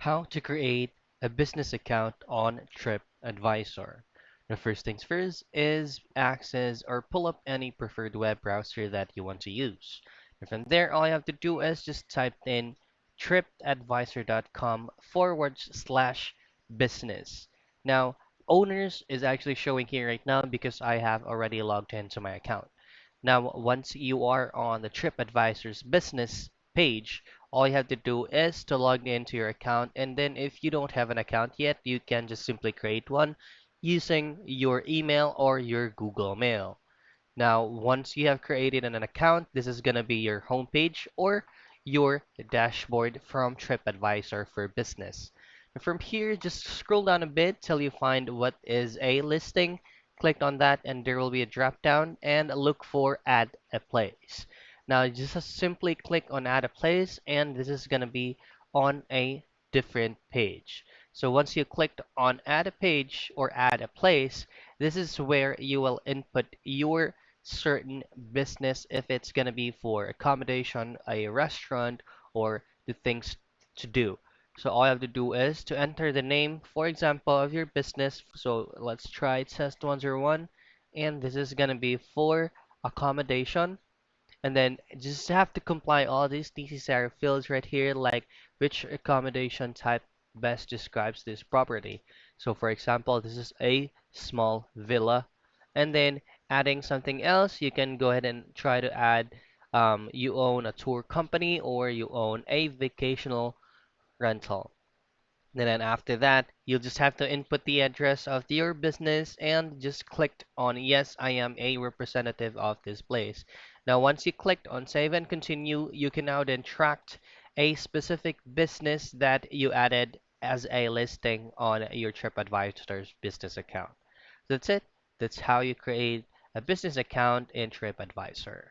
How to create a business account on Tripadvisor. The first things first is access or pull up any preferred web browser that you want to use. And from there, all you have to do is just type in tripadvisor.com/business. Now, owners is actually showing here right now because I have already logged into my account. Now, once you are on the TripAdvisor's business page, all you have to do is to log into your account. And then if you don't have an account yet, you can just simply create one using your email or your Google Mail. Now, once you have created an account, this is going to be your homepage or your dashboard from TripAdvisor for business. And from here, just scroll down a bit till you find what is a listing. Click on that, and there will be a drop down and look for add a place. Now, just simply click on add a place, and this is going to be on a different page. So once you clicked on add a page or add a place, this is where you will input your certain business if it's going to be for accommodation, a restaurant, or the things to do. So all you have to do is to enter the name, for example, of your business. So let's try test 101, and this is going to be for accommodation. And then just have to comply all these necessary fields right here, like which accommodation type best describes this property. So for example, this is a small villa. And then adding something else, you can go ahead and try to add you own a tour company or you own a vacational rental. And then after that, you'll just have to input the address of your business and just click on yes, I am a representative of this place. Now, once you clicked on save and continue, you can now then track a specific business that you added as a listing on your TripAdvisor's business account. That's it. That's how you create a business account in TripAdvisor.